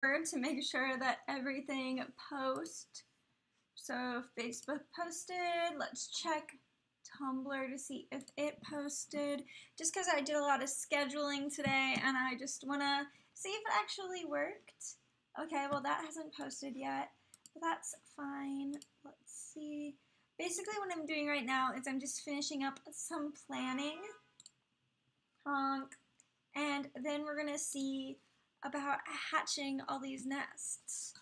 to make sure that everything posts. So Facebook posted, let's check Tumblr to see if it posted, just because I did a lot of scheduling today and I just want to see if it actually worked. Okay, well that hasn't posted yet, but that's fine. Let's see. Basically what I'm doing right now is I'm just finishing up some planning. Honk. And then we're going to see about hatching all these nests.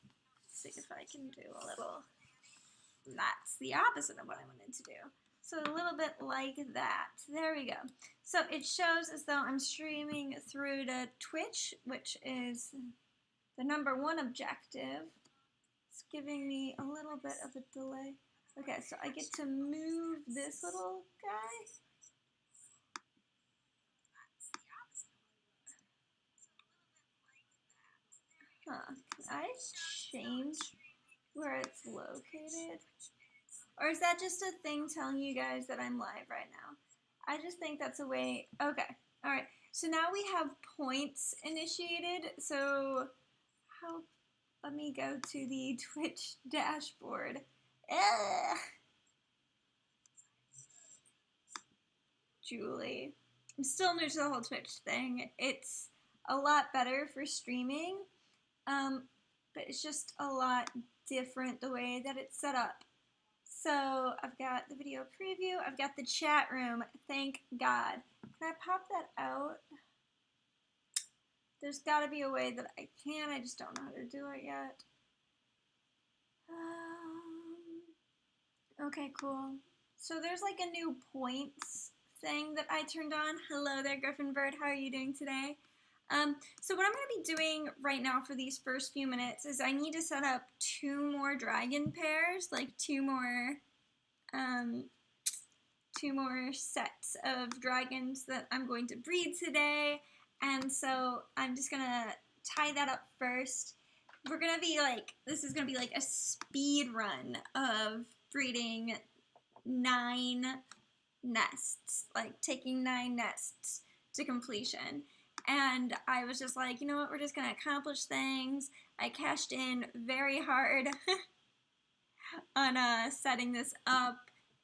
Let's see if I can do a little... That's the opposite of what I wanted to do. So a little bit like that. There we go. So it shows as though I'm streaming through to Twitch, which is the #1 objective. It's giving me a little bit of a delay. Okay, so I get to move this little guy. Huh. Can I change where it's located? Or is that just a thing telling you guys that I'm live right now? I just think that's a way. Okay. All right. So now we have points initiated. So let me go to the Twitch dashboard. Julie. I'm still new to the whole Twitch thing. It's a lot better for streaming, but it's just a lot different the way that it's set up. So I've got the video preview, I've got the chat room, thank God. Can I pop that out? There's got to be a way that I can, I just don't know how to do it yet. Okay, cool. So there's like a new points thing that I turned on. Hello there, Griffin Bird, how are you doing today? So what I'm going to be doing right now for these first few minutes is I need to set up 2 more dragon pairs, like 2 more sets of dragons that I'm going to breed today. And so I'm just going to tie that up first. We're going to be like, this is going to be like a speed run of breeding 9 nests, like taking 9 nests to completion. And I was just like, you know what, we're just going to accomplish things. I cashed in very hard on setting this up,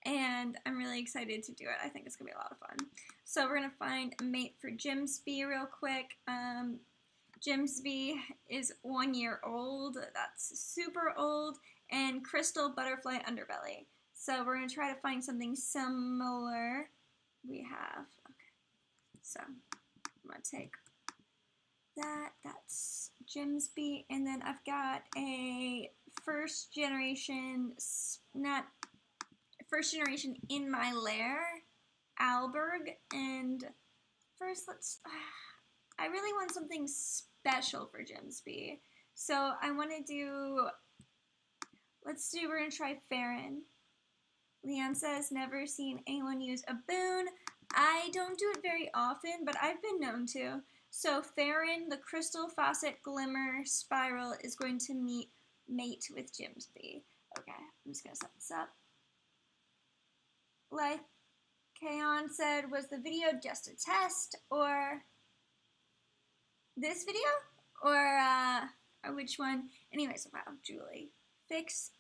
and I'm really excited to do it. I think it's going to be a lot of fun. So we're going to find a mate for Jimsby real quick. Jimsby is 1 year old. That's super old. And Crystal Butterfly Underbelly. So we're going to try to find something similar. We have, okay, so I'm going to take that, that's Jimsby, and then I've got a first generation in my lair, Alberg, and first I really want something special for Jimsby, so I want to do, we're going to try Farron. Leanne says, never seen anyone use a boon. I don't do it very often, but I've been known to. So Farron, the Crystal Faucet Glimmer Spiral, is going to mate with Jimsby. Okay, I'm just going to set this up. Like Kaon said, was the video just a test, or this video? Or which one? Anyways, wow, Julie, fix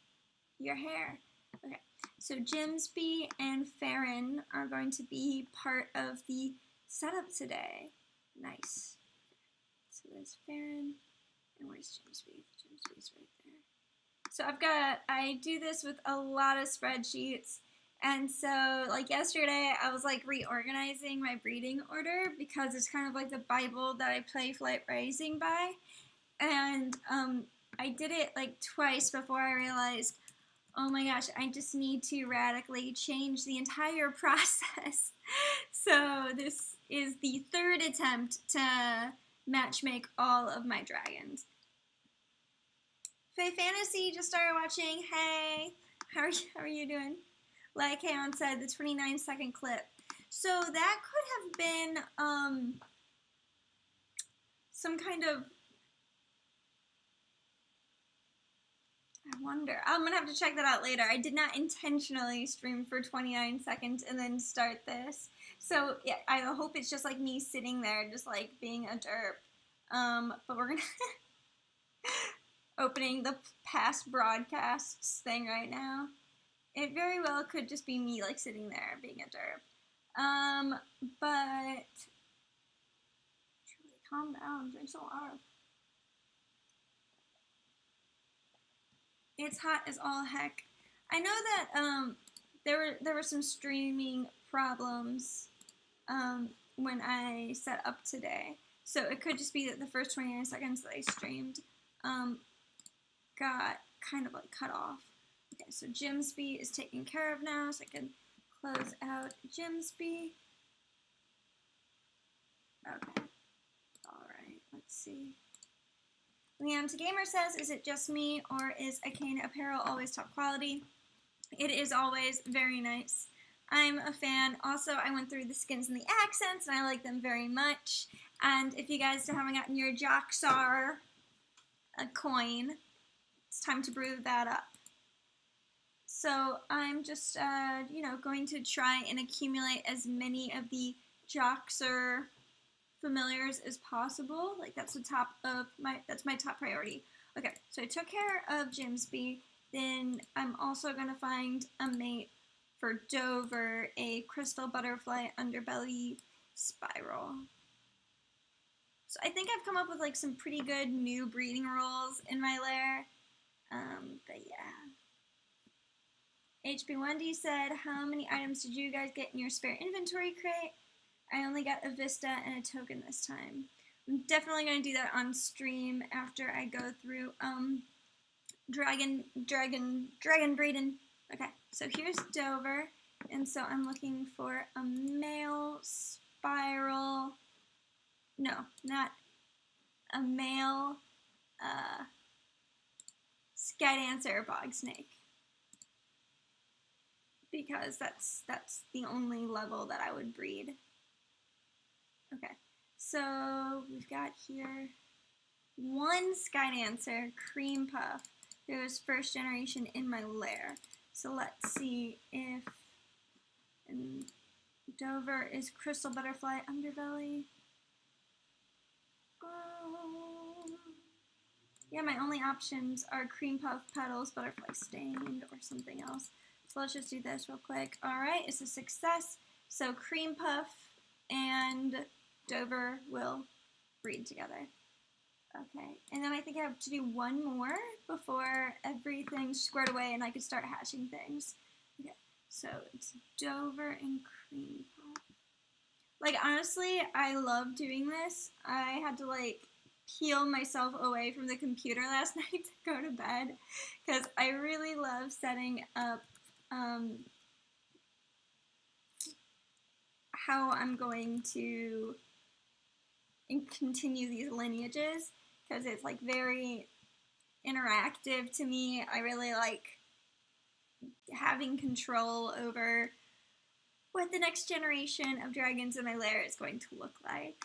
your hair. Okay, so Jimsby and Farron are going to be part of the setup today. Nice. So there's Farron, and where's Jimsby? Jimsby's right there. So I do this with a lot of spreadsheets, and so like yesterday I was like reorganizing my breeding order because it's kind of like the Bible that I play Flight Rising by, and I did it like twice before I realized, oh my gosh, I just need to radically change the entire process. So this is the 3rd attempt to matchmake all of my dragons. Faye Fantasy just started watching. Hey, how are you doing? Like Hayon said, the 29-second clip. So that could have been some kind of, I wonder. I'm going to have to check that out later. I did not intentionally stream for 29 seconds and then start this. So yeah, I hope it's just like me sitting there just like being a derp. But we're going to opening the past broadcasts thing right now. It very well could just be me, like, sitting there being a derp. But Julie, calm down. Drink so hard. It's hot as all heck. I know that there were some streaming problems when I set up today, so it could just be that the first 29 seconds that I streamed got kind of like cut off. Okay, so Jimsby is taken care of now, so I can close out Jimsby. Okay, alright, let's see. Liam to Gamer says, is it just me, or is Heckin apparel always top quality? It is always very nice. I'm a fan. Also, I went through the skins and the accents, and I like them very much. And if you guys haven't gotten your Joxar coin, it's time to brew that up. So I'm just, you know, going to try and accumulate as many of the Joxer familiars as possible. Like, that's my top priority. Okay, so I took care of Jimsby. Then I'm also gonna find a mate for Dover, a crystal butterfly underbelly spiral. So I think I've come up with like some pretty good new breeding rules in my lair. But yeah. HB Wendy said, how many items did you guys get in your spare inventory crate? I only got a Vista and a token this time. I'm definitely going to do that on stream after I go through dragon breeding. Okay, so here's Dover, and so I'm looking for a male spiral. No, not a male sky dancer bog snake, because that's the only level that I would breed. Okay, so we've got here one sky dancer cream puff. It was first generation in my lair. So let's see if Dover is crystal butterfly underbelly. Yeah, my only options are cream puff petals, butterfly stained, or something else. So let's just do this real quick. Alright, it's a success. So cream puff and Dover will breed together. Okay, and then I think I have to do one more before everything's squared away and I can start hatching things. Okay, so it's Dover and cream puff. Like, honestly, I love doing this. I had to, like, peel myself away from the computer last night to go to bed because I really love setting up how I'm going to continue these lineages, because it's like very interactive to me. I really like having control over what the next generation of dragons in my lair is going to look like.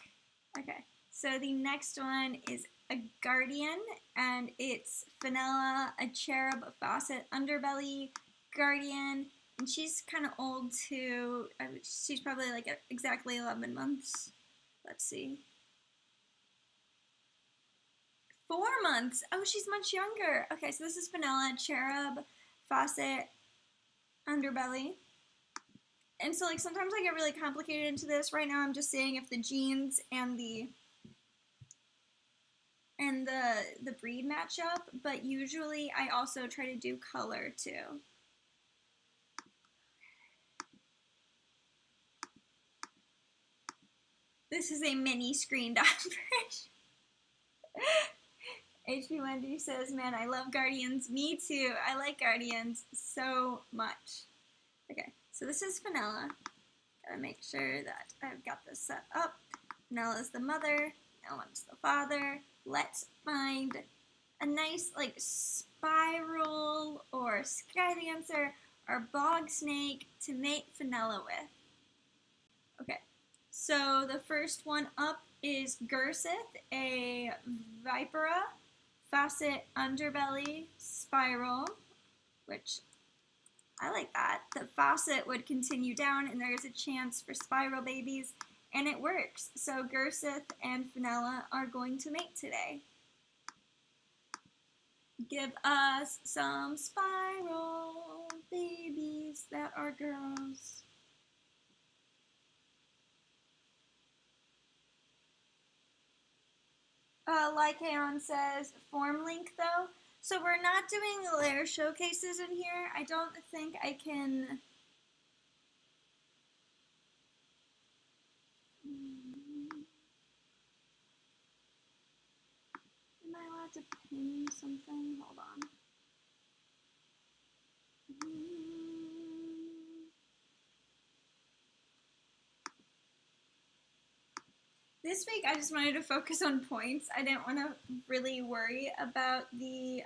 Okay, so the next one is a guardian, and it's Vanilla, a cherub, a faucet, underbelly guardian, and she's kind of old too. She's probably like exactly 11 months. Let's see. 4 months. Oh, she's much younger. Okay, so this is Vanilla, cherub, faucet, underbelly. And so, like, sometimes I get really complicated into this. Right now I'm just saying if the genes and the breed match up, but usually I also try to do color too. This is a mini screened out version. HP Wendy says, man, I love Guardians. Me too. I like Guardians so much. Okay, so this is Vanilla. Gotta make sure that I've got this set up. Vanella's the mother. Ellen's the father. Let's find a nice, like, spiral or sky dancer or bog snake to mate Vanilla with. Okay, so the first one up is Gursith, a Vipera, faucet, underbelly, spiral, which I like that. The faucet would continue down and there's a chance for spiral babies, and it works. So Gursith and Vanilla are going to mate today. Give us some spiral babies that are girls. Lycaon says, form link though. So we're not doing layer showcases in here. I don't think I can... Am I allowed to pin something? Hold on. This week I just wanted to focus on points. I didn't want to really worry about the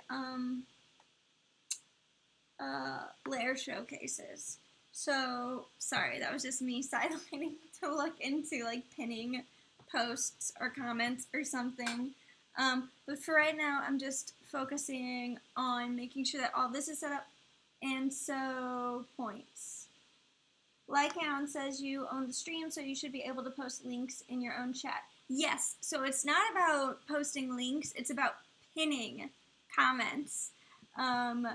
layer showcases. So, sorry, that was just me sidelining to look into like pinning posts or comments or something. But for right now, I'm just focusing on making sure that all this is set up. And so, points. Lycaon says you own the stream, so you should be able to post links in your own chat. Yes, so it's not about posting links, it's about pinning comments. And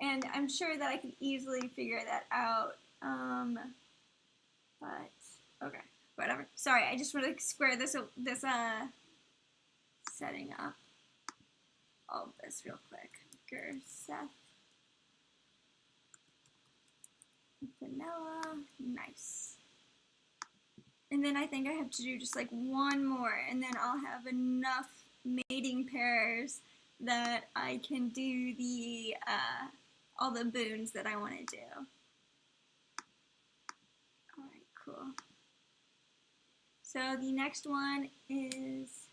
I'm sure that I could easily figure that out. But, okay, whatever. Sorry, I just want to square this setting up all of this real quick. Seth. Vanilla, nice. And then I think I have to do just like one more, and then I'll have enough mating pairs that I can do the all the boons that I want to do. All right, cool. So the next one is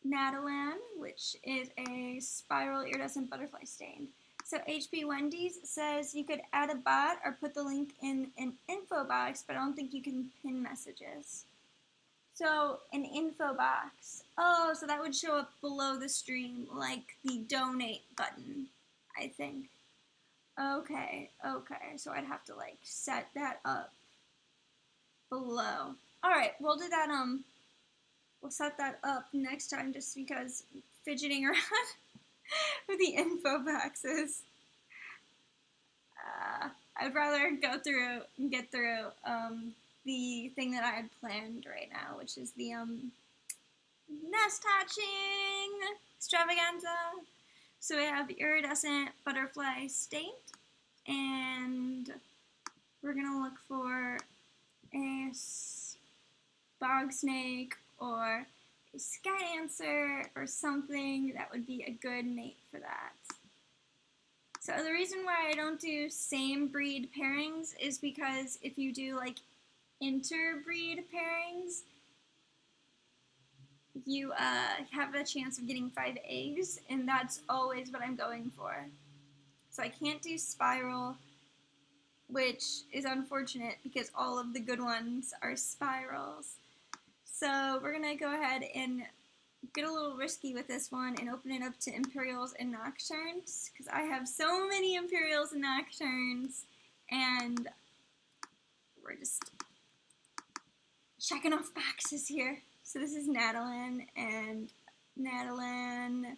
Natalan, which is a spiral iridescent butterfly stain. So HP Wendy's says you could add a bot or put the link in an info box, but I don't think you can pin messages. So an info box. Oh, so that would show up below the stream, like the donate button, I think. Okay, so I'd have to like set that up below. All right, we'll do that. We'll set that up next time, just because fidgeting around with the info boxes. I'd rather go through and get through the thing that I had planned right now, which is the nest hatching extravaganza. So we have iridescent butterfly state, and we're gonna look for a bog snake or a sky dancer or something that would be a good mate for that. So the reason why I don't do same breed pairings is because if you do like interbreed pairings, you have a chance of getting 5 eggs, and that's always what I'm going for. So I can't do spiral, which is unfortunate because all of the good ones are spirals. So we're gonna go ahead and get a little risky with this one and open it up to Imperials and Nocturnes, because I have so many Imperials and Nocturnes, and we're just checking off boxes here. So this is Natalan, and Natalan,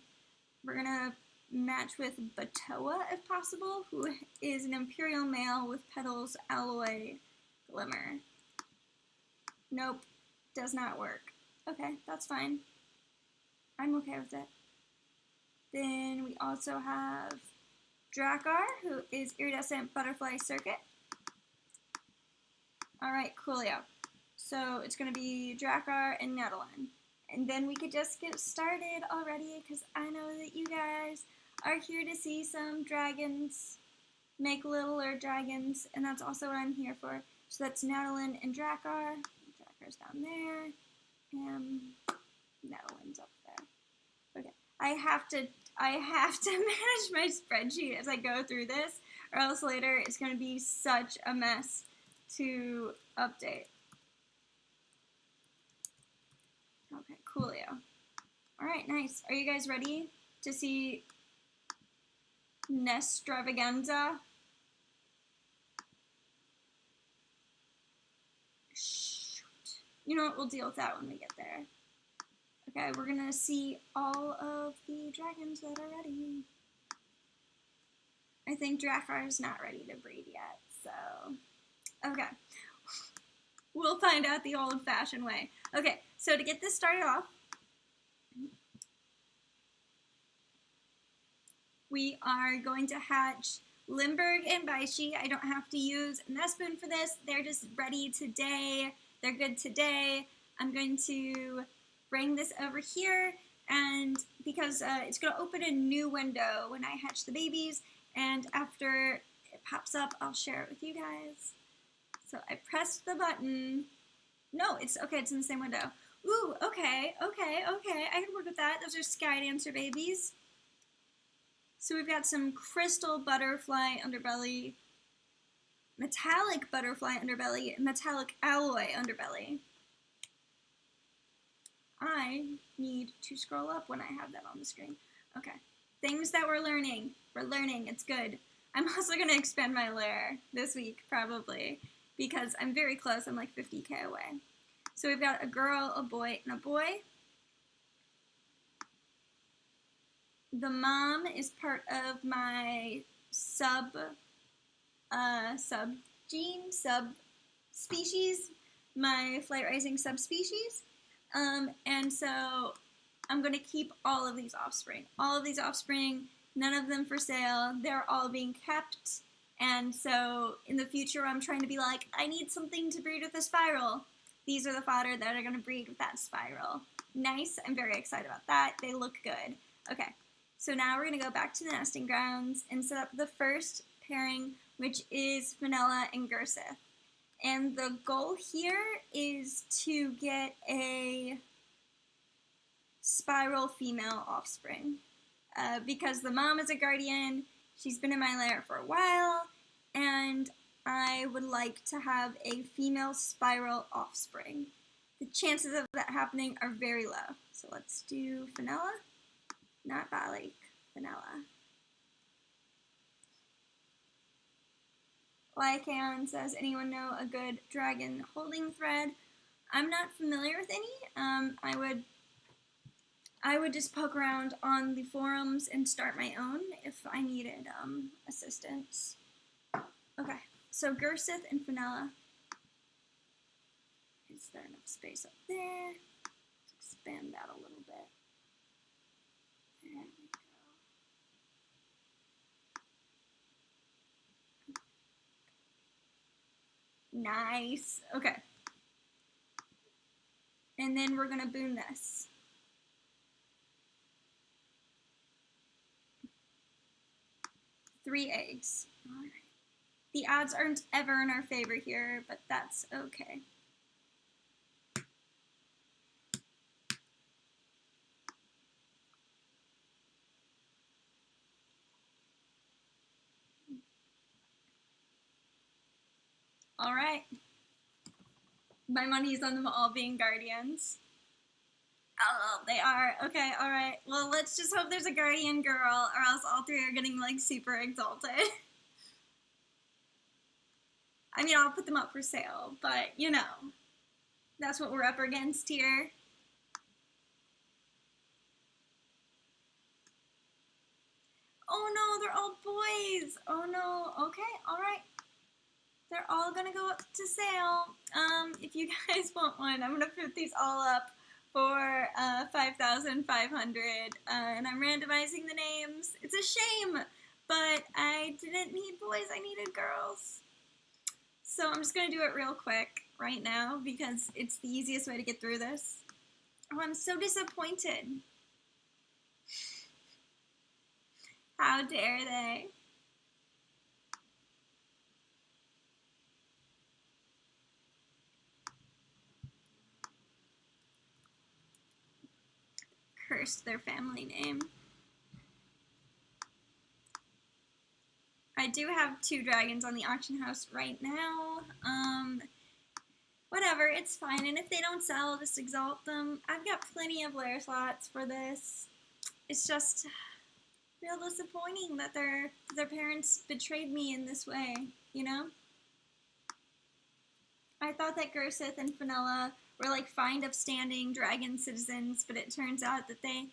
we're gonna match with Batoa if possible, who is an Imperial male with petals alloy glimmer. Nope, does not work. Okay, that's fine. I'm okay with it. Then we also have Drakkar, who is iridescent butterfly circuit. Alright, coolio. So it's going to be Drakkar and Natalan. And then we could just get started already, because I know that you guys are here to see some dragons, make littler dragons, and that's also what I'm here for. So that's Natalan and Drakkar. Drakkar's down there, and Natalan's up there. Okay, I have to manage my spreadsheet as I go through this, or else later it's going to be such a mess to update. Okay, coolio. Alright, nice. Are you guys ready to see Nestravaganza? Shoot. You know what, we'll deal with that when we get there. Okay, we're gonna see all of the dragons that are ready. I think Drakkar is not ready to breed yet, so okay. We'll find out the old-fashioned way. Okay, so to get this started off, we are going to hatch Limburg and Baishi. I don't have to use a nest spoon for this. They're just ready today. They're good today. I'm going to bring this over here, and because it's going to open a new window when I hatch the babies, and after it pops up, I'll share it with you guys. So I pressed the button. No, it's okay. It's in the same window. Ooh, okay. I can work with that. Those are Sky Dancer babies. So we've got some crystal butterfly underbelly, metallic butterfly underbelly, metallic alloy underbelly. I need to scroll up when I have that on the screen. Okay. Things that we're learning. We're learning. It's good. I'm also going to expand my lair this week, probably, because I'm very close. I'm like 50K away. So we've got a girl, a boy, and a boy. The mom is part of my subspecies, my flight rising subspecies. And so I'm going to keep all of these offspring. All of these offspring, none of them for sale. They're all being kept. And so in the future, I'm trying to be like, I need something to breed with a spiral. These are the fodder that are going to breed with that spiral. Nice. I'm very excited about that. They look good. Okay. So now we're going to go back to the nesting grounds and set up the first pairing, which is Vanilla and Gursith. And the goal here is to get a spiral female offspring. Because the mom is a guardian, she's been in my lair for a while, and I would like to have a female spiral offspring. The chances of that happening are very low. So let's do Vanilla. Not Balik, Vanilla. Lycan says, anyone know a good dragon holding thread? I'm not familiar with any. I would just poke around on the forums and start my own if I needed assistance. Okay, so Gursith and Vanilla. Is there enough space up there? Let's expand that a little bit. There we go. Nice. Okay. And then we're gonna boon this. Three eggs. All right. The odds aren't ever in our favor here, but that's okay. All right. My money's on them all being guardians. Oh, they are. Okay, all right. Well, let's just hope there's a guardian girl, or else all three are getting, like, super exalted. I mean, I'll put them up for sale, but, you know, that's what we're up against here. Oh, no, they're all boys. Oh, no. Okay, all right. They're all gonna go up to sale. If you guys want one, I'm gonna put these all up for 5,500, and I'm randomizing the names. It's a shame, but I didn't need boys, I needed girls. So I'm just gonna do it real quick right now because it's the easiest way to get through this. Oh, I'm so disappointed. How dare they? Cursed their family name. I do have 2 dragons on the auction house right now. Whatever, it's fine. And if they don't sell, I'll just exalt them. I've got plenty of lair slots for this. It's just real disappointing that their parents betrayed me in this way, you know? I thought that Gursith and Fenella or like find upstanding dragon citizens, but it turns out that they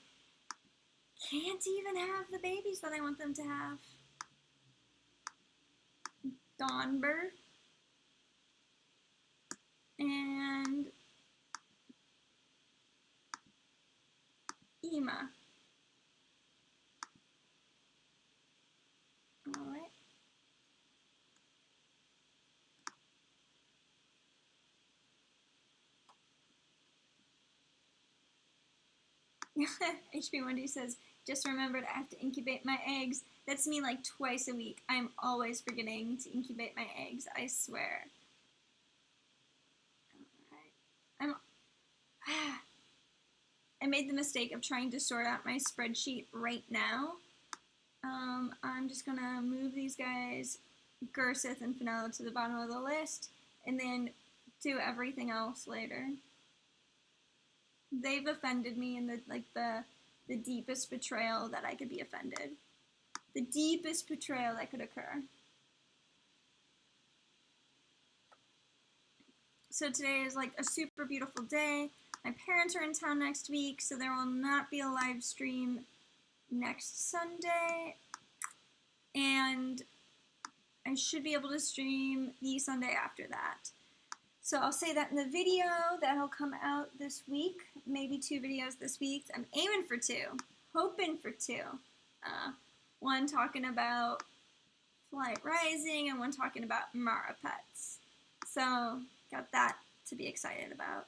can't even have the babies that I want them to have. Donber and Ema. Alright. HB1D says, just remembered I have to incubate my eggs. That's me like twice a week. I'm always forgetting to incubate my eggs, I swear. Alright. I made the mistake of trying to sort out my spreadsheet right now. I'm just gonna move these guys, Gursith and Fenella, to the bottom of the list, and then do everything else later. They've offended me in the deepest betrayal that I could be offended. The deepest betrayal that could occur. So today is like a super beautiful day. My parents are in town next week, so there will not be a live stream next Sunday. And I should be able to stream the Sunday after that. So I'll say that in the video that'll come out this week. Maybe 2 videos this week. I'm aiming for 2. Hoping for 2. One talking about Flight Rising and one talking about Mara Pets. So got that to be excited about.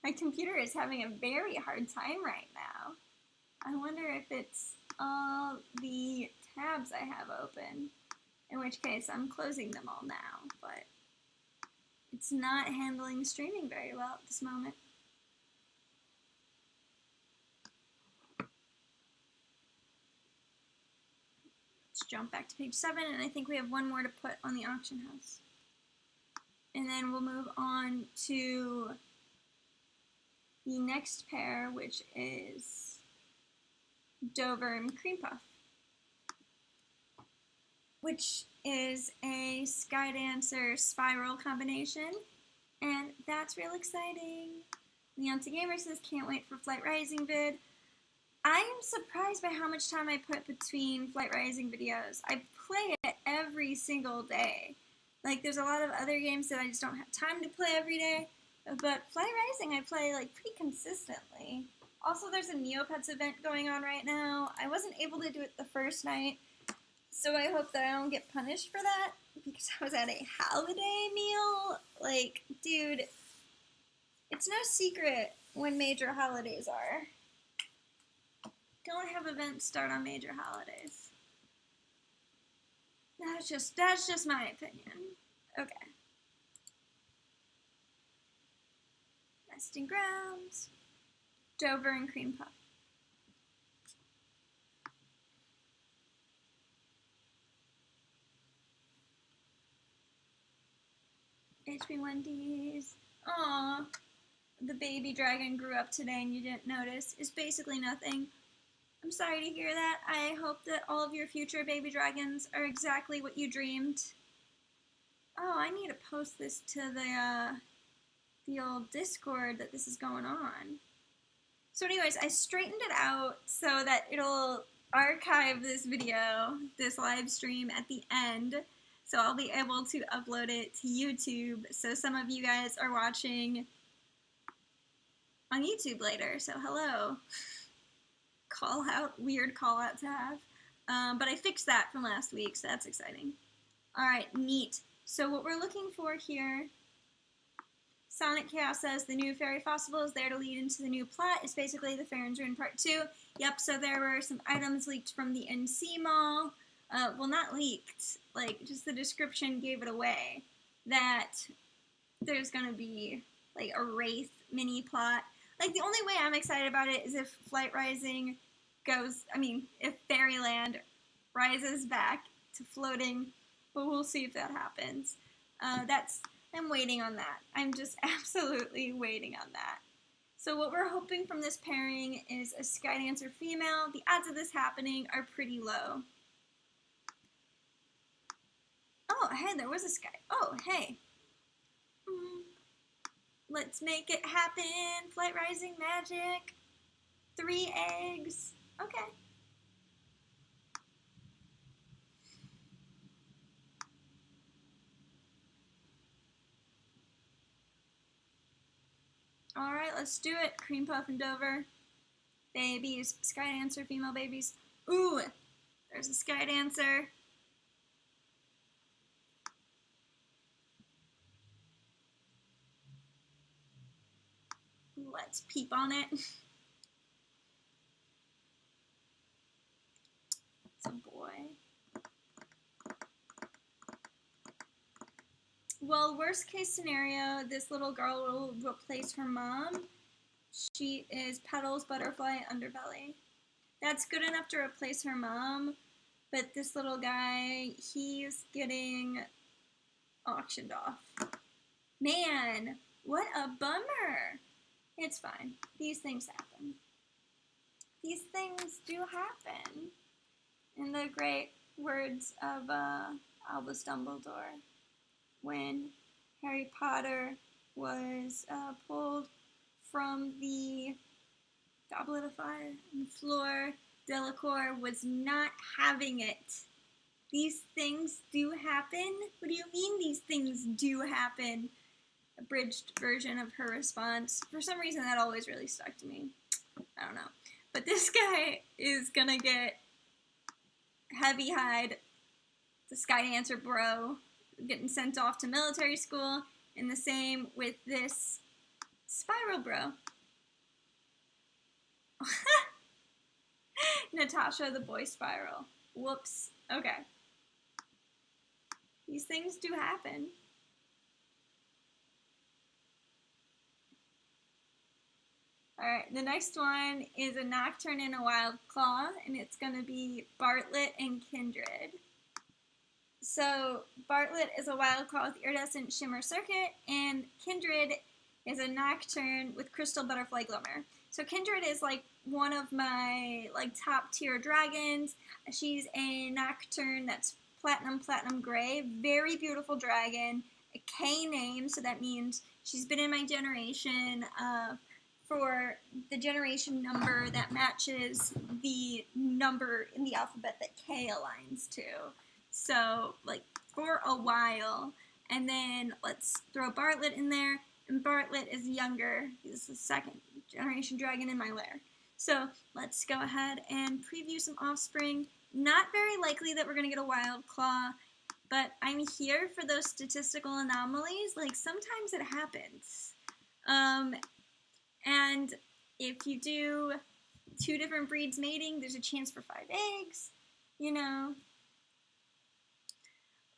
My computer is having a very hard time right now. I wonder if it's all the tabs I have open, in which case I'm closing them all now, but it's not handling streaming very well at this moment. Let's jump back to page 7, and I think we have one more to put on the auction house. And then we'll move on to the next pair, which is Dover and Cream Puff, which is a Skydancer Spiral combination, and that's real exciting. Leonta Gamer says, can't wait for Flight Rising vid. I am surprised by how much time I put between Flight Rising videos. I play it every single day. Like, there's a lot of other games that I just don't have time to play every day, but Flight Rising I play like pretty consistently. Also, there's a Neopets event going on right now. I wasn't able to do it the first night, so I hope that I don't get punished for that, because I was at a holiday meal. Like, dude, it's no secret when major holidays are. Don't have events start on major holidays. That's just my opinion. Okay. Nesting Grounds, Dover and Cream Puff. HB1Ds. Aww. The baby dragon grew up today and you didn't notice. It's basically nothing. I'm sorry to hear that. I hope that all of your future baby dragons are exactly what you dreamed. Oh, I need to post this to the old Discord that this is going on. So anyways, I straightened it out so that it'll archive this video, this live stream at the end. So I'll be able to upload it to YouTube. So some of you guys are watching on YouTube later. So hello. Call out, weird call out to have. But I fixed that from last week, so that's exciting. Alright, neat. So what we're looking for here, Sonic Chaos says the new fairy festival is there to lead into the new plot. It's basically the Farron's Ruin Part 2. Yep, so there were some items leaked from the NC Mall. Well, not leaked, like, just the description gave it away. That there's gonna be, like, a Wraith mini plot. Like, the only way I'm excited about it is if Flight Rising goes, if Fairyland rises back to floating, but we'll see if that happens. I'm waiting on that. I'm just absolutely waiting on that. So what we're hoping from this pairing is a Skydancer female. The odds of this happening are pretty low. Oh, hey, there was a sky. Oh, hey. Let's make it happen. Flight rising magic. 3 eggs. Okay. Alright, let's do it. Cream Puff and Dover. Babies. Sky Dancer, female babies. Ooh, there's a Sky Dancer. Let's peep on it. It's a boy. Well, worst case scenario, this little girl will replace her mom. She is Petals, Butterfly, Underbelly. That's good enough to replace her mom, but this little guy, he's getting auctioned off. Man, what a bummer. It's fine. These things happen. These things do happen. In the great words of Albus Dumbledore, when Harry Potter was pulled from the Goblet of Fire, and Fleur Delacour was not having it. These things do happen? What do you mean these things do happen? Abridged version of her response. For some reason that always really stuck to me. I don't know. But this guy is gonna get heavy hide, the Sky Dancer bro, getting sent off to military school, and the same with this Spiral bro. Natasha the boy Spiral. Whoops. Okay. These things do happen. Alright, the next one is a Nocturne and a Wild Claw, and it's going to be Bartlett and Kindred. So, Bartlett is a Wild Claw with Iridescent Shimmer Circuit, and Kindred is a Nocturne with Crystal Butterfly Glimmer. So, Kindred is like one of my top tier dragons. She's a Nocturne that's platinum gray, very beautiful dragon, a K name, so that means she's been in my generation for the generation number that matches the number in the alphabet that K aligns to. So, for a while. And then let's throw Bartlett in there. And Bartlett is younger. He's the second generation dragon in my lair. So, let's go ahead and preview some offspring. Not very likely that we're going to get a Wild Claw, but I'm here for those statistical anomalies. Sometimes it happens. And if you do 2 different breeds mating, there's a chance for 5 eggs, you know.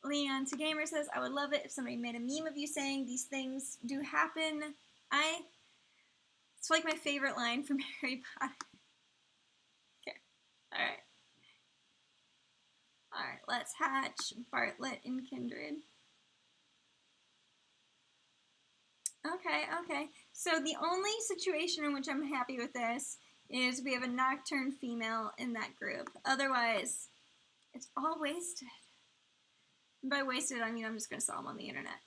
Leon to Gamer says, I would love it if somebody made a meme of you saying these things do happen. It's like my favorite line from Harry Potter. Okay, alright. Alright, let's hatch Bartlett and Kindred. Okay. So the only situation in which I'm happy with this is we have a Nocturne female in that group. Otherwise, it's all wasted. And by wasted, I mean I'm just going to sell them on the internet.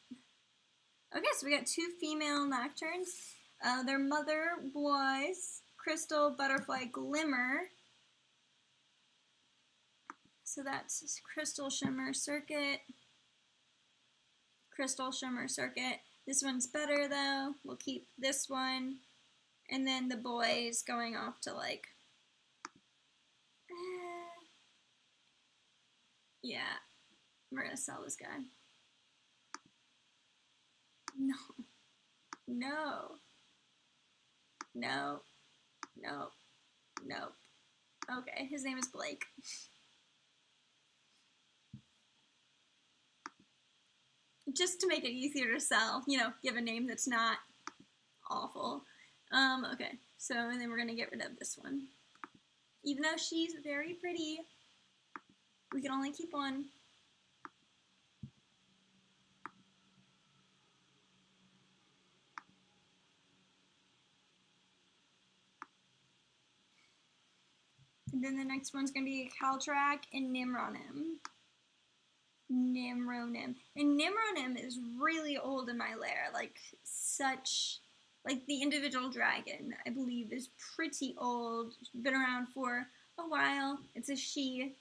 Okay, so we got 2 female Nocturnes. Their mother was Crystal Butterfly Glimmer. So that's Crystal Shimmer Circuit. Crystal Shimmer Circuit. This one's better though. We'll keep this one. And then the boy's going off to yeah, we're gonna sell this guy. No. Okay, his name is Blake. Just to make it easier to sell, give a name that's not awful. Okay, so and then we're gonna get rid of this one. Even though she's very pretty, we can only keep one. And then the next one's gonna be Caltrack and Nimronim. Nimronim. And Nimronim is really old in my lair. Like, like the individual dragon, I believe, is pretty old. Been around for a while. It's a she.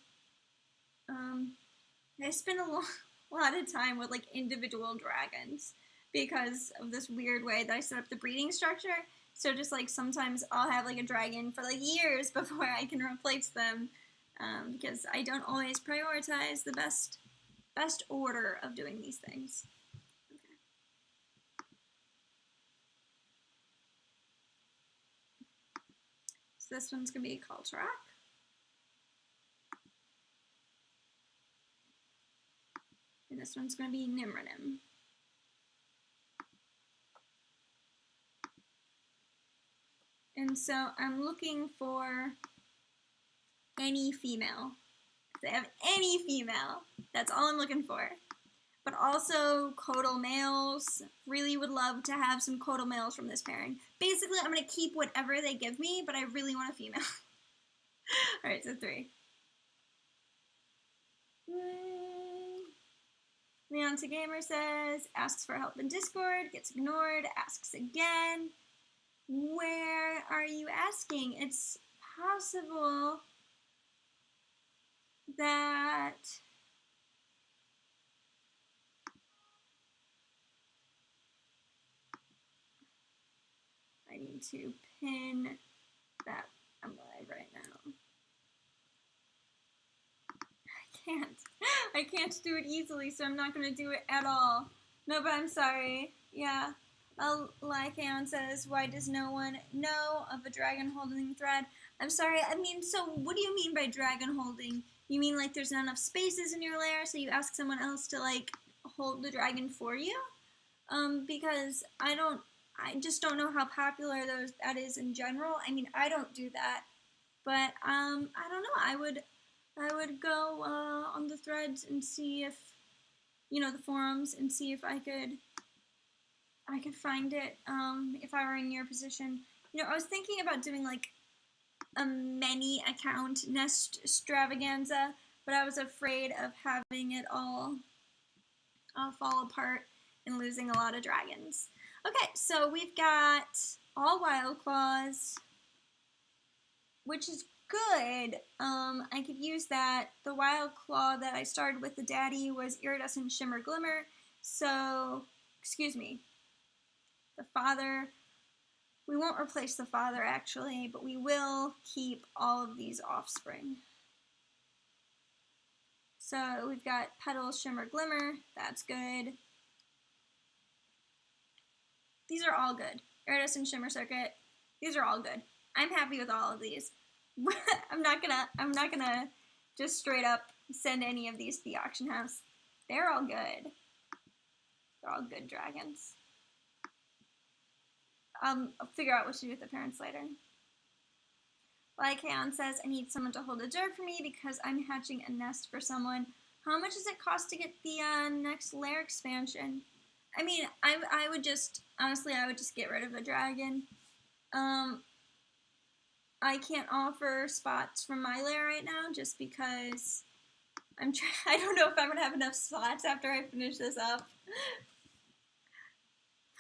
I spend a lot of time with like individual dragons because of this weird way that I set up the breeding structure. So just like sometimes I'll have like a dragon for like years before I can replace them, because I don't always prioritize the best order of doing these things. Okay. So this one's gonna be Kaltarak. And this one's gonna be Nimronim. And so I'm looking for any female. If they have any female, that's all I'm looking for. But also Codal males. Really would love to have some Codal males from this pairing. Basically, I'm going to keep whatever they give me, but I really want a female. Alright, so 3. Leonta Gamer says, asks for help in Discord, gets ignored, asks again. Where are you asking? It's possible that I need to pin that. I'm live right now. I can't do it easily, so I'm not going to do it at all. No, but I'm sorry. Yeah. Lycaon says, why does no one know of a dragon holding thread? I'm sorry, I mean, so what do you mean by dragon holding? You mean like there's not enough spaces in your lair, so you ask someone else to like hold the dragon for you? Because I just don't know how popular that is in general. I mean, I don't do that, but I don't know. I would go on the threads and see if, the forums, and see if I could find it, if I were in your position. I was thinking about doing like a many account nest extravaganza, but I was afraid of having it all fall apart and losing a lot of dragons. Okay, so we've got all wild claws, which is good. I could use that. The wild claw that I started with the daddy was iridescent shimmer glimmer. So, excuse me. The father, we won't replace the father actually, but we will keep all of these offspring. So we've got petal shimmer glimmer. That's good. These are all good. Iridescent shimmer circuit. These are all good. I'm happy with all of these. I'm not gonna just straight up send any of these to the auction house. They're all good. They're all good dragons. I'll figure out what to do with the parents later. Lycaon says, I need someone to hold a door for me because I'm hatching a nest for someone. How much does it cost to get the next lair expansion? I mean, I would just, honestly, I would just get rid of the dragon. I can't offer spots from my lair right now just because I don't know if I'm going to have enough slots after I finish this up.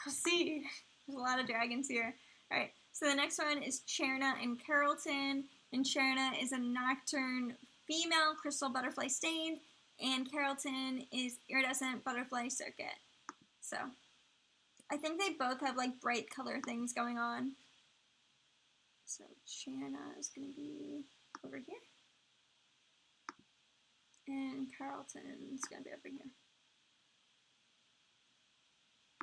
We'll see. There's a lot of dragons here. Alright, so the next one is Cherna and Carrollton. And Cherna is a nocturne female, crystal butterfly stained. And Carrollton is iridescent butterfly circuit. So, I think they both have like bright color things going on. So Cherna is going to be over here. And Carrollton is going to be over here.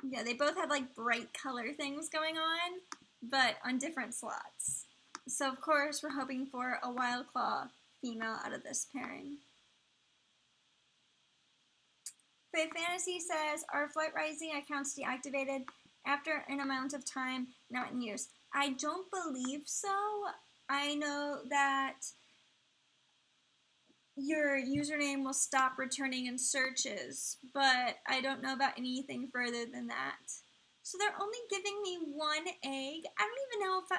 Yeah, they both have like bright color things going on, but on different slots. So of course we're hoping for a wild claw female out of this pairing. Faye Fantasy says, are Flight Rising accounts deactivated after an amount of time not in use? I don't believe so. I know that your username will stop returning in searches, but I don't know about anything further than that. So they're only giving me 1 egg. I don't even know if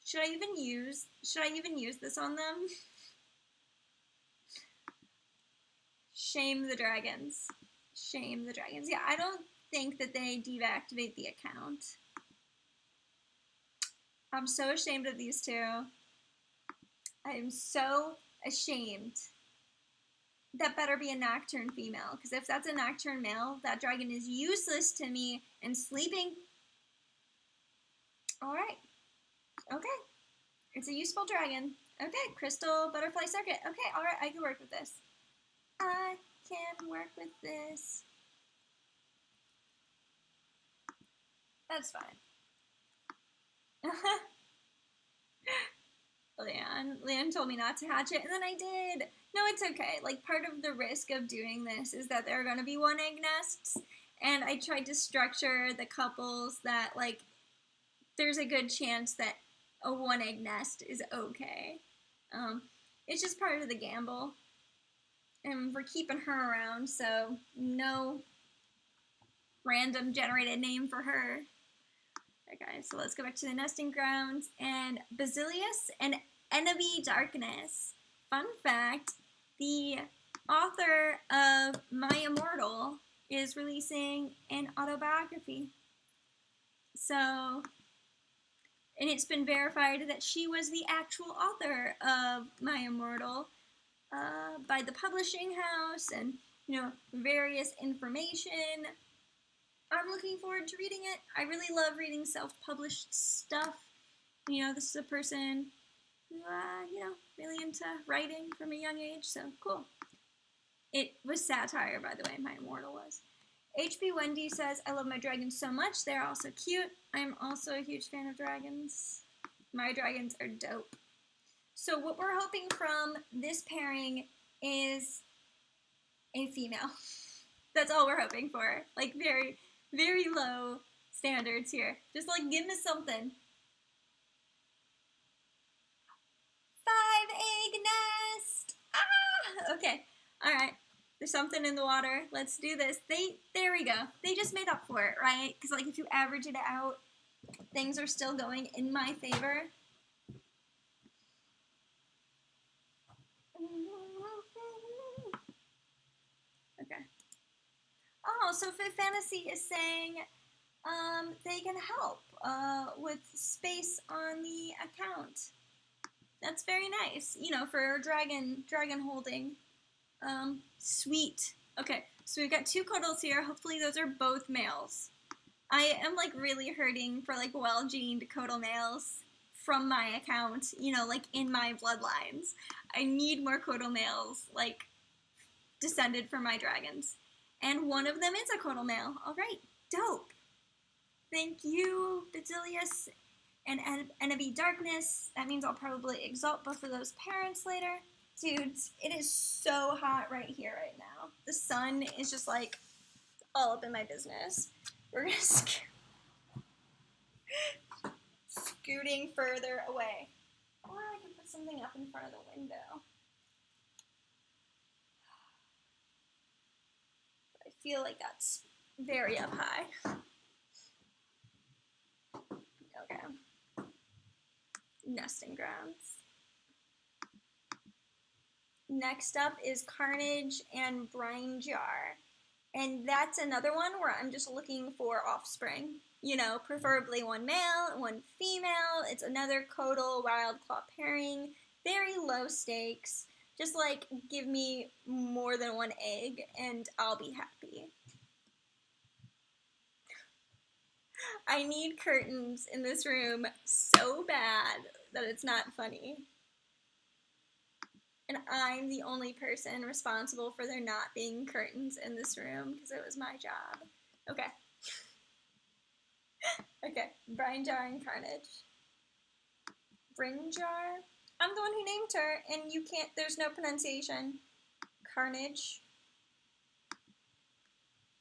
should I even use this on them? Shame the dragons. Shame the dragons. Yeah, I don't think that they deactivate the account. I'm so ashamed of these two. I am so ashamed. That better be a nocturne female, because if that's a nocturne male, that dragon is useless to me and sleeping. Alright. Okay. It's a useful dragon. Okay, crystal butterfly circuit. Okay, alright, I can work with this. I can work with this. That's fine. Leanne told me not to hatch it, and then I did. No, it's okay. Like, part of the risk of doing this is that there are going to be one egg nests, and I tried to structure the couples that, like, there's a good chance that a one egg nest is okay. It's just part of the gamble. And we're keeping her around, so no random generated name for her. Okay, so let's go back to the nesting grounds. And Basilius and Enemy Darkness. Fun fact, the author of My Immortal is releasing an autobiography. So, and it's been verified that she was the actual author of My Immortal by the publishing house and, you know, various information. I'm looking forward to reading it. I really love reading self-published stuff. You know, this is a person who, you know, really into writing from a young age, so cool. It was satire, by the way, My Immortal was. HB Wendy says, I love my dragons so much. They're all so cute. I'm also a huge fan of dragons. My dragons are dope. So what we're hoping from this pairing is a female. That's all we're hoping for. Like, very, very low standards here. Just, like, give me something. 5-egg nest! Ah! Okay. Alright. There's something in the water. Let's do this. There we go. They just made up for it, right? Because, like, if you average it out, things are still going in my favor. Okay. Oh, so Fit Fantasy is saying they can help with space on the account. That's very nice, you know, for dragon holding. Sweet. Okay, so we've got 2 cuddles here. Hopefully those are both males. I am, like, really hurting for, like, well-gened Codal males from my account, you know, like, in my bloodlines. I need more Codal males, like, descended from my dragons. And one of them is a Codal male. Alright, dope. Thank you, Basilius and Enemy Darkness. That means I'll probably exalt both of those parents later. Dudes, it is so hot right here right now. The sun is just, like, all up in my business. We're gonna scooting further away. Or I can put something up in front of the window. I feel like that's very up high. Okay. Nesting grounds. Next up is Carnage and Brine Jar. And that's another one where I'm just looking for offspring. You know, preferably one male, one female. It's another Codal Wild Claw pairing. Very low stakes. Just, like, give me more than 1 egg and I'll be happy. I need curtains in this room so bad that it's not funny. And I'm the only person responsible for there not being curtains in this room because it was my job. Okay. Okay, Brine Jar and Carnage. Brine Jar? I'm the one who named her, and you can't, there's no pronunciation. Carnage.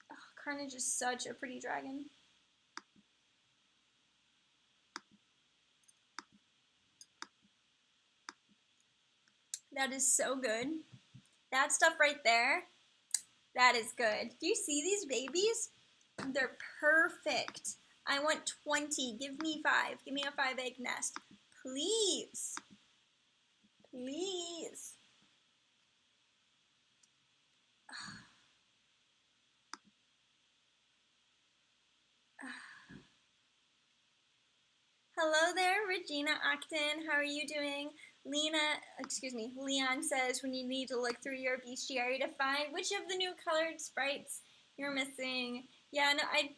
Oh, Carnage is such a pretty dragon. That is so good. That stuff right there, that is good. Do you see these babies? They're perfect. I want 20. Give me 5. Give me a 5-egg nest. Please. Please. Hello there, Regina Acton. How are you doing? Leon says when you need to look through your bestiary to find which of the new colored sprites you're missing. Yeah, no, I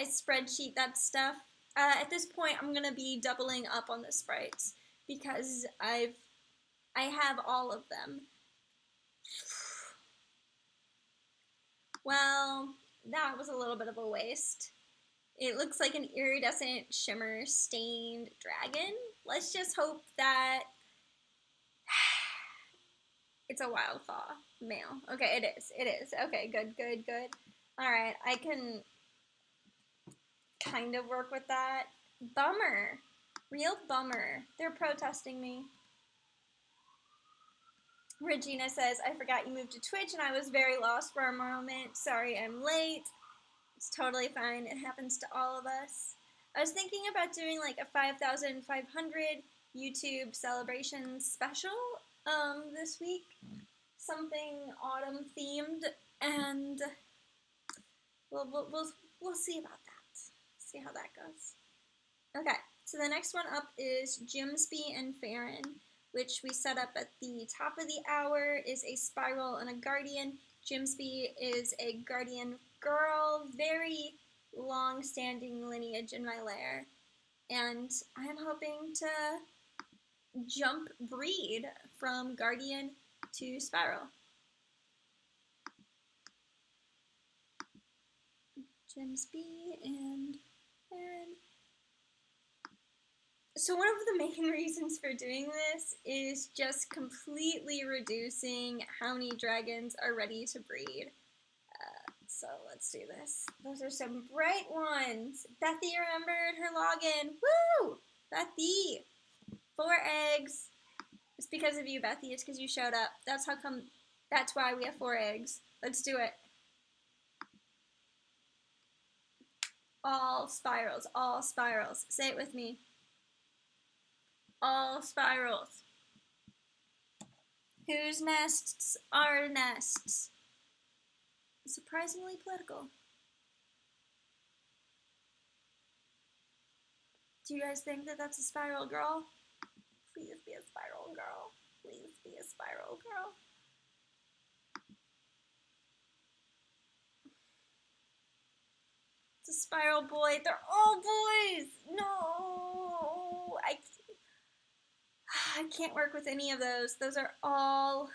spreadsheet that stuff. At this point, I'm gonna be doubling up on the sprites because I have all of them. Well, that was a little bit of a waste. It looks like an iridescent shimmer stained dragon. Let's just hope that it's a wild thaw male. Okay, it is. It is. Okay, good, good, good. Alright, I can kind of work with that. Bummer. Real bummer. They're protesting me. Regina says, I forgot you moved to Twitch and I was very lost for a moment. Sorry I'm late. It's totally fine. It happens to all of us. I was thinking about doing like a 5,500 YouTube celebration special this week. Something autumn themed, and we'll see about that. See how that goes. Okay, so the next one up is Jimsby and Farron, which we set up at the top of the hour, is a spiral and a guardian. Jimsby is a guardian girl, very long-standing lineage in my lair, and I'm hoping to jump breed from guardian to spiral. Jimsby and Farron. So one of the main reasons for doing this is just completely reducing how many dragons are ready to breed. So let's do this. Those are some bright ones. Bethy remembered her login. Woo! Bethy! 4 eggs. It's because of you, Bethy. It's because you showed up. That's how come. That's why we have 4 eggs. Let's do it. All spirals. All spirals. Say it with me. All spirals. Whose nests are nests? Surprisingly political. Do you guys think that that's a spiral girl? Please be a spiral girl. Please be a spiral girl. It's a spiral boy. They're all boys. No, I can't work with any of those. Those are all.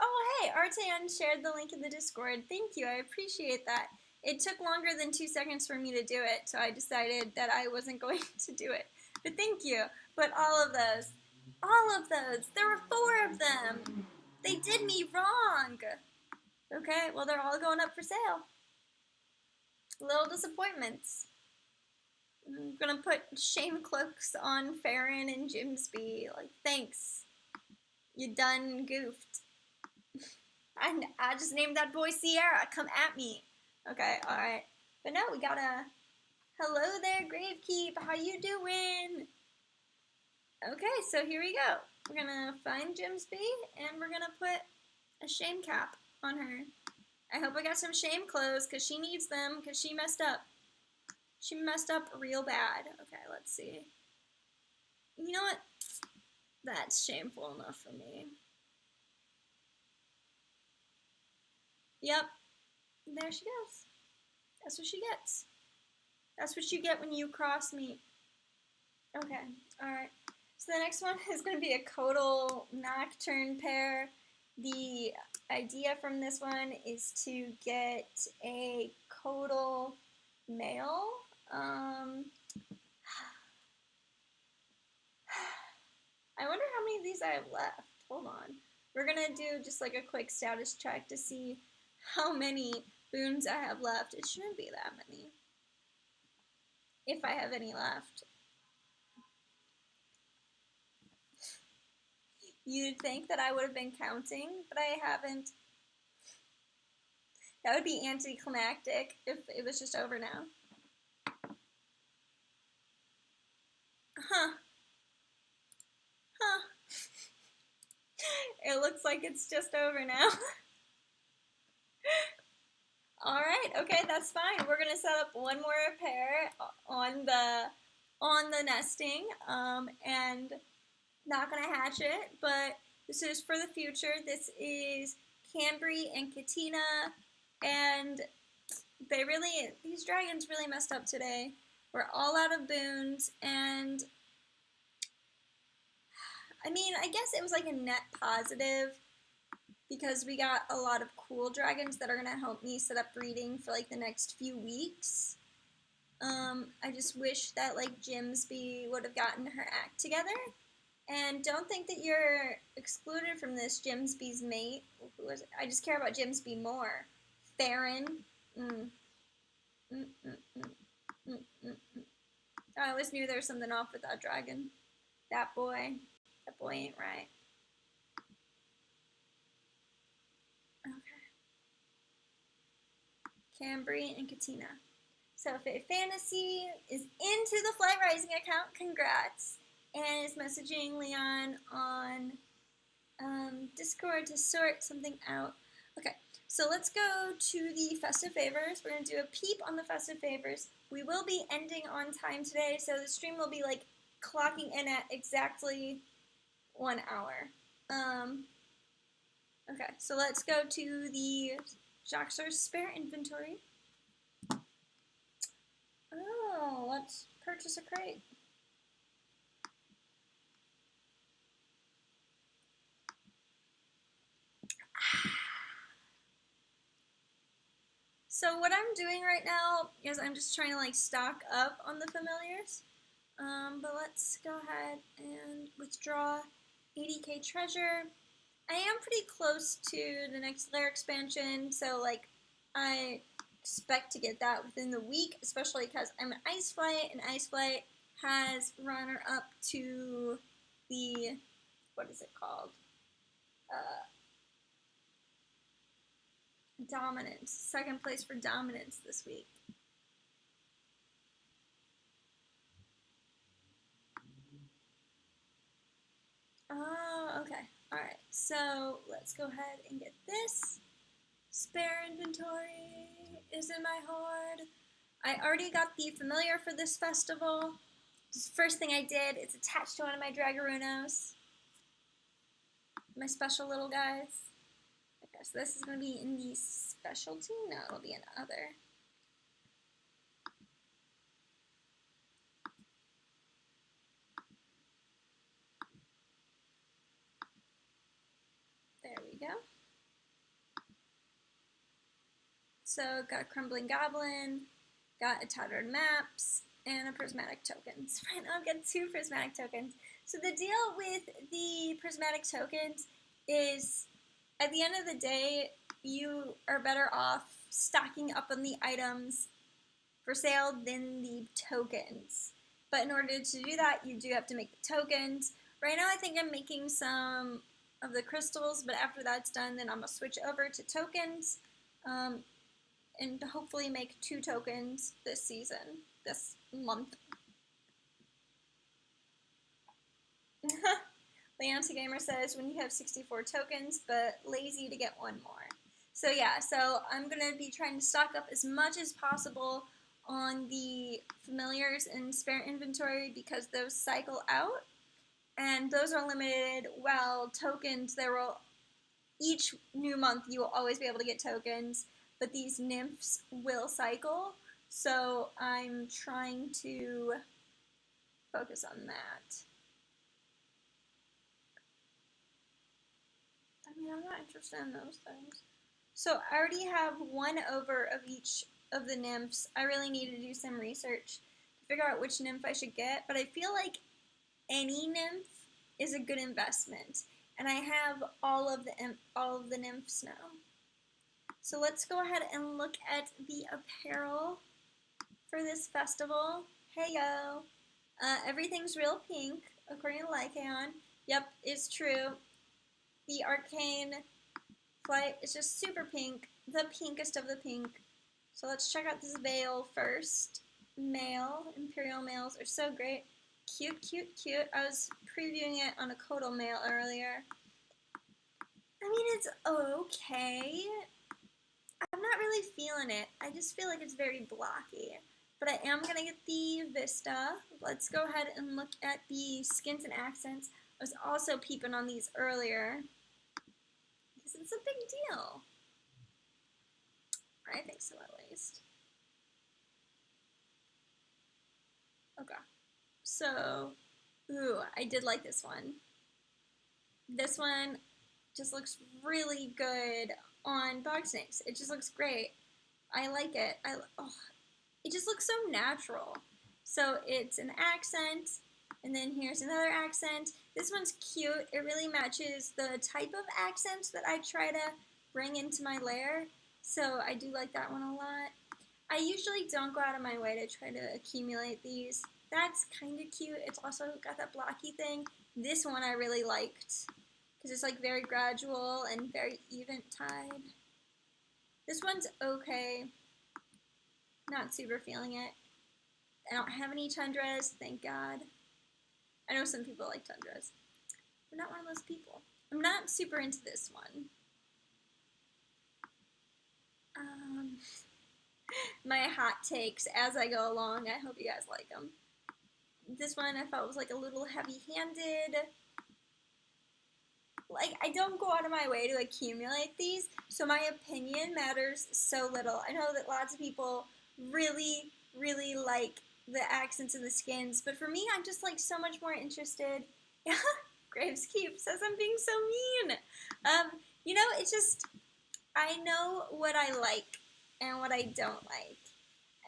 Oh, hey, Artan shared the link in the Discord. Thank you, I appreciate that. It took longer than 2 seconds for me to do it, so I decided that I wasn't going to do it. But thank you. But all of those, there were 4 of them. They did me wrong. Okay, well, they're all going up for sale. Little disappointments. I'm gonna put shame cloaks on Farron and Jimsby. Like, thanks. You done goofed. I just named that boy Sierra. Come at me. Okay, alright. But no, we got a... Hello there, Gravekeep. How you doing? Okay, so here we go. We're gonna find Jimsby, and we're gonna put a shame cap on her. I hope I got some shame clothes, because she needs them, because she messed up. She messed up real bad. Okay, let's see. You know what? That's shameful enough for me. Yep. There she goes. That's what she gets. That's what you get when you cross me. Okay, alright. So the next one is going to be a Codal Nocturne pair. The idea from this one is to get a Codal male. I wonder how many of these I have left. Hold on. We're going to do just like a quick status check to see how many boons I have left. It shouldn't be that many. If I have any left. You'd think that I would have been counting, but I haven't. That would be anticlimactic if it was just over now. Huh. It looks like like it's just over now. Alright, okay, that's fine. We're gonna set up one more pair on the nesting, and not gonna hatch it, but this is for the future. This is Cambry and Katina, and these dragons really messed up today. We're all out of boons, and I mean, I guess it was like a net positive because we got a lot of cool dragons that are gonna help me set up breeding for like the next few weeks. I just wish that like Jimsby would have gotten her act together. And don't think that you're excluded from this, Jimsby's mate. Who was it? I just care about Jimsby more. Farron. I always knew there was something off with that dragon. That boy ain't right. Okay. Cambry and Katina. So Fit Fantasy is into the Flight Rising account. Congrats. And is messaging Leon on Discord to sort something out. Okay, so let's go to the festive favors. We're going to do a peep on the festive favors. We will be ending on time today, so the stream will be like clocking in at exactly 1 hour. Okay, so let's go to the Joxer's spare inventory. Oh, let's purchase a crate. So what I'm doing right now is I'm just trying to like stock up on the familiars. But let's go ahead and withdraw 80k treasure. I am pretty close to the next lair expansion, so like I expect to get that within the week, especially because I'm an Ice Flight, and Ice Flight has runner up to the, what is it called? Dominance. Second place for dominance this week. Oh, okay. Alright, so let's go ahead and get this. Spare inventory is in my hoard. I already got the familiar for this festival. This first thing I did, it's attached to one of my Dragarunos. My special little guys. Okay, so this is going to be in the specialty? No, it'll be in other. There we go. So got a Crumbling Goblin, got a Tattered Maps, and a Prismatic Tokens. Right now I've got 2 Prismatic Tokens. So the deal with the Prismatic Tokens is, at the end of the day, you are better off stocking up on the items for sale than the tokens. But in order to do that, you do have to make the tokens. Right now I think I'm making some of the crystals, but after that's done, then I'm going to switch over to tokens. And hopefully make 2 tokens this season, this month. Leonta Gamer says, when you have 64 tokens, but lazy to get 1 more. So yeah, so I'm going to be trying to stock up as much as possible on the familiars and spare inventory because those cycle out. And those are limited, while tokens, each new month you will always be able to get tokens. But these nymphs will cycle, so I'm trying to focus on that. I mean, I'm not interested in those things. So I already have 1 over of each of the nymphs. I really need to do some research to figure out which nymph I should get, but I feel like any nymph is a good investment, and I have all of the nymphs now. So let's go ahead and look at the apparel for this festival. Hey yo! Everything's real pink, according to Lycaon. Yep, it's true. The Arcane Flight is just super pink, the pinkest of the pink. So let's check out this veil first. Male, Imperial males are so great. Cute, cute, cute. I was previewing it on a Kotal mail earlier. I mean, it's okay. I'm not really feeling it. I just feel like it's very blocky. But I am going to get the Vista. Let's go ahead and look at the skins and accents. I was also peeping on these earlier because it's a big deal. I think so, at least. Okay. So, ooh, I did like this one. This one just looks really good on bog snakes. It just looks great. I like it. It just looks so natural. So it's an accent, and then here's another accent. This one's cute. It really matches the type of accents that I try to bring into my lair. So I do like that one a lot. I usually don't go out of my way to try to accumulate these. That's kind of cute. It's also got that blocky thing. This one I really liked because it's like very gradual and very eventide. This one's okay. Not super feeling it. I don't have any tundras, thank God. I know some people like tundras. I'm not one of those people. I'm not super into this one. My hot takes as I go along. I hope you guys like them. This one I felt was like a little heavy-handed. Like, I don't go out of my way to accumulate these, so my opinion matters so little. I know that lots of people really, really like the accents and the skins, but for me, I'm just like so much more interested. Graves Keep says I'm being so mean. You know, it's just, I know what I like and what I don't like,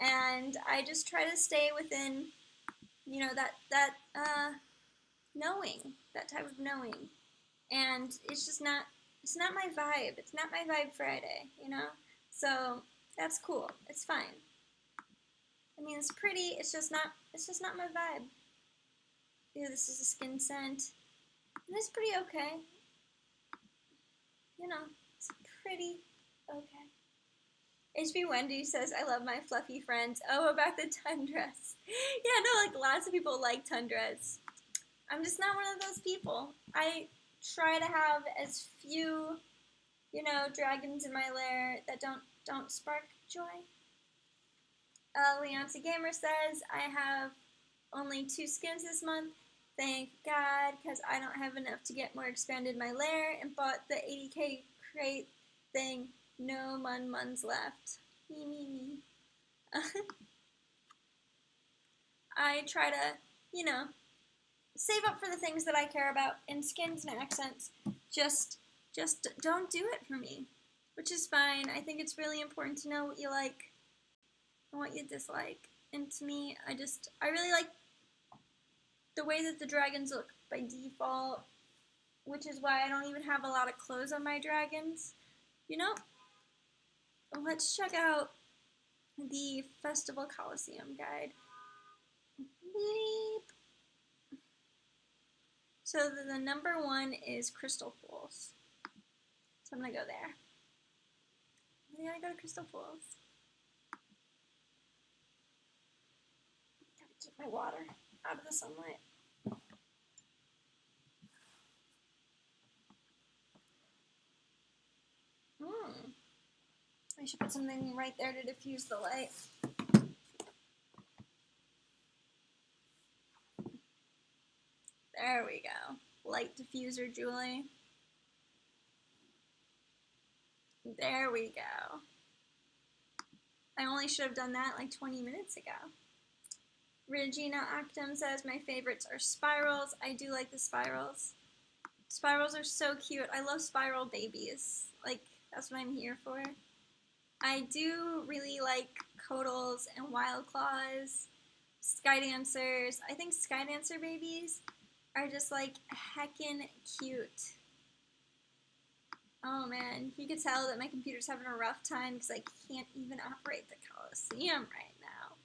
and I just try to stay within, you know, that knowing, that type of knowing. And it's not my vibe. It's not my vibe Friday, you know? So that's cool. It's fine. I mean, it's pretty. It's just not my vibe. Ew, this is a skin scent. And it's pretty okay. You know, it's pretty okay. HB Wendy says, I love my fluffy friends. Oh, about the tundras. Yeah, no, like lots of people like tundras. I'm just not one of those people. I try to have as few, you know, dragons in my lair that don't spark joy. Leonce Gamer says, I have only 2 skins this month. Thank God, because I don't have enough to get more expanded in my lair and bought the 80k crate thing. No muns left. Me. I try to, you know, save up for the things that I care about, and skins and accents just don't do it for me, which is fine. I think it's really important to know what you like and what you dislike. And to me, I really like the way that the dragons look by default, which is why I don't even have a lot of clothes on my dragons. You know, let's check out the Festival Coliseum guide. Beep. So the number 1 is Crystal Pools. So I'm gonna go there. I'm gonna go to Crystal Pools. Gotta keep my water out of the sunlight. I should put something right there to diffuse the light. There we go. Light diffuser, Julie. There we go. I only should have done that like 20 minutes ago. Regina Octum says my favorites are spirals. I do like the spirals. Spirals are so cute. I love spiral babies. Like, that's what I'm here for. I do really like Codals and Wild Claws, Sky Dancers. I think Sky Dancer babies are just like heckin' cute. Oh man, you can tell that my computer's having a rough time because I can't even operate the Coliseum right now.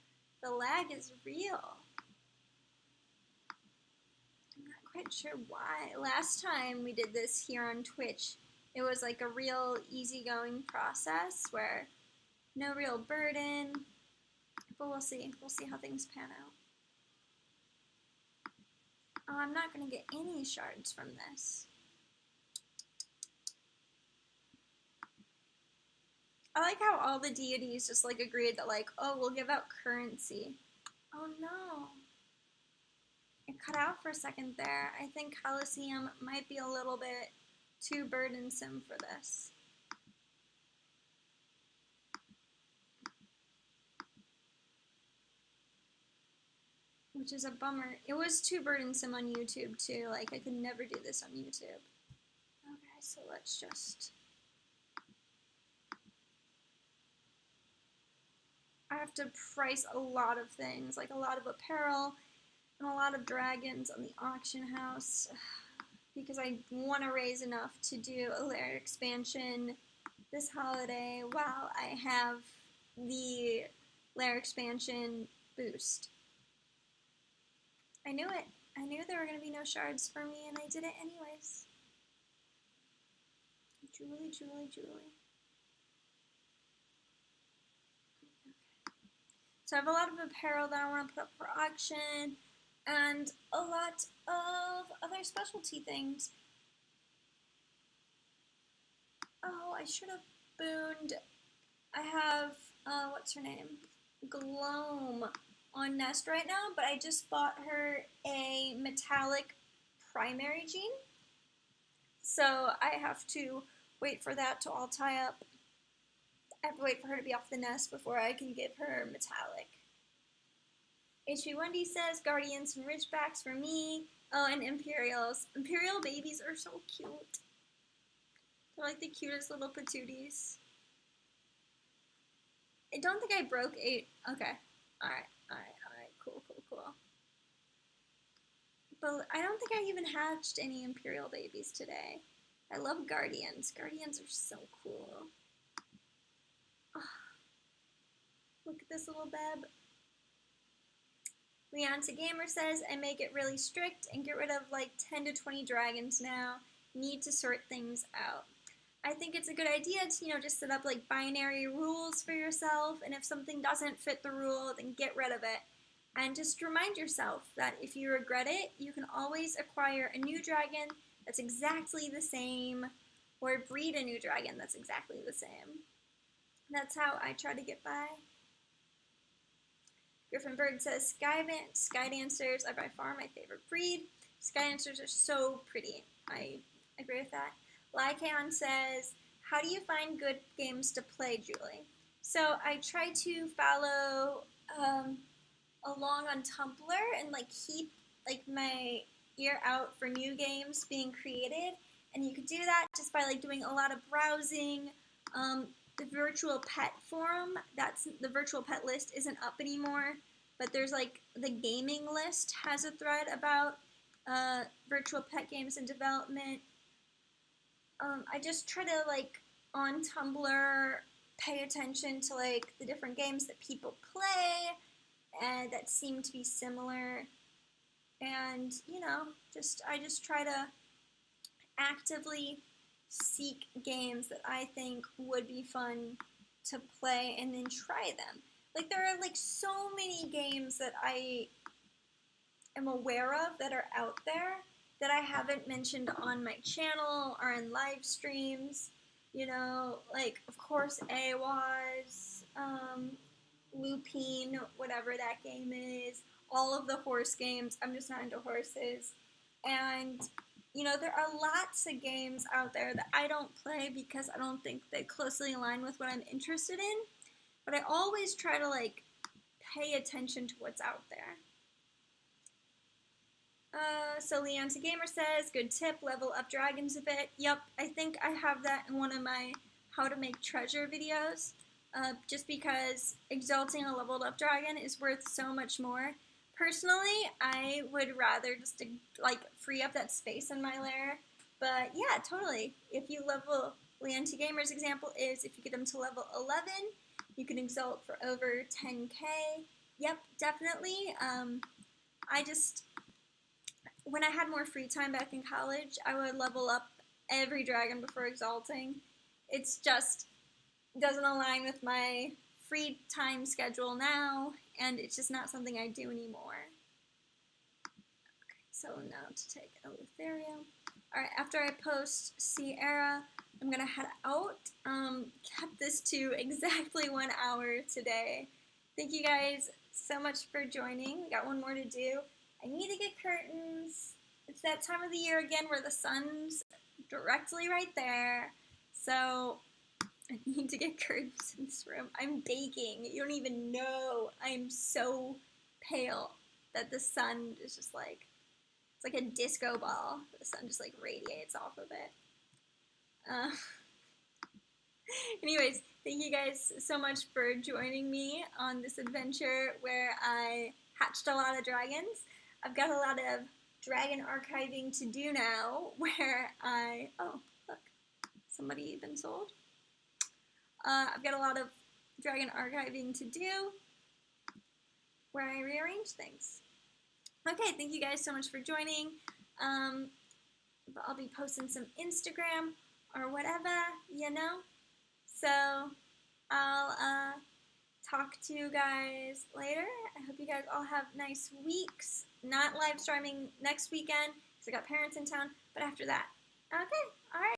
The lag is real. I'm not quite sure why. Last time we did this here on Twitch, it was like a real easygoing process where no real burden, but we'll see. We'll see how things pan out. Oh, I'm not going to get any shards from this. like how all the deities just like agreed that like, oh, we'll give out currency. Oh no. It cut out for a second there. I think Colosseum might be a little bit too burdensome for this. Which is a bummer. It was too burdensome on YouTube too. Like I could never do this on YouTube. Okay, so let's just... I have to price a lot of things, like a lot of apparel and a lot of dragons on the auction house because I want to raise enough to do a lair expansion this holiday while I have the lair expansion boost. I knew it. I knew there were going to be no shards for me, and I did it anyways. Julie, Julie, Julie. So I have a lot of apparel that I want to put up for auction, and a lot of other specialty things. Oh, I should have booned. I have, what's her name? Gloam on Nest right now, but I just bought her a metallic primary gene. So I have to wait for that to all tie up. I have to wait for her to be off the nest before I can give her metallic. HP Wendy says, Guardians and Ridgebacks for me. Oh, and Imperials. Imperial babies are so cute. They're like the cutest little patooties. I don't think I broke 8. Okay. Alright. Cool. But I don't think I even hatched any Imperial babies today. I love Guardians. Guardians are so cool. Oh, look at this little beb. Leonta Gamer says, I make it really strict and get rid of like 10 to 20 dragons now. Need to sort things out. I think it's a good idea to, just set up like binary rules for yourself, and if something doesn't fit the rule, then get rid of it. And just remind yourself that if you regret it, you can always acquire a new dragon that's exactly the same, or breed a new dragon that's exactly the same. That's how I try to get by. Griffin Bird says, Sky Dancers are by far my favorite breed. Sky Dancers are so pretty. I agree with that. Lycaon says, how do you find good games to play, Julie? So I try to follow along on Tumblr and like keep like my ear out for new games being created, and you could do that just by like doing a lot of browsing. The virtual pet forum, the virtual pet list isn't up anymore, but there's like the gaming list has a thread about virtual pet games in development. I just try to like on Tumblr pay attention to like the different games that people play and that seem to be similar, and I just try to actively seek games that I think would be fun to play and then try them. Like there are like so many games that I am aware of that are out there that I haven't mentioned on my channel or in live streams. Like of course AWAS, Lupine, whatever that game is, all of the horse games. I'm just not into horses. And there are lots of games out there that I don't play because I don't think they closely align with what I'm interested in. But I always try to like pay attention to what's out there. So Leonta Gamer says, good tip, level up dragons a bit. Yep, I think I have that in one of my how to make treasure videos. Just because exalting a leveled up dragon is worth so much more. Personally, I would rather just like free up that space in my lair. But yeah, totally. If you level, Leonta Gamer's example is if you get them to level 11, you can exalt for over 10k. Yep, definitely. When I had more free time back in college, I would level up every dragon before exalting. It's just doesn't align with my free time schedule now, and it's just not something I do anymore. Okay, So now to take Eleutherium. Alright, after I post Sierra, I'm gonna head out. Kept this to exactly 1 hour today. Thank you guys so much for joining. We got one more to do. I need to get curtains. It's that time of the year again where the sun's directly right there. So I need to get curtains in this room. I'm baking. You don't even know. I'm so pale that the sun is just like, it's like a disco ball. The sun just like radiates off of it. Anyways, thank you guys so much for joining me on this adventure where I hatched a lot of dragons. I've got a lot of dragon archiving to do now where oh, look, somebody been sold. I've got a lot of dragon archiving to do where I rearrange things. Okay, thank you guys so much for joining. I'll be posting some Instagram or whatever, you know. So I'll talk to you guys later. I hope you guys all have nice weeks. Not live streaming next weekend because I got parents in town, but after that. Okay, all right.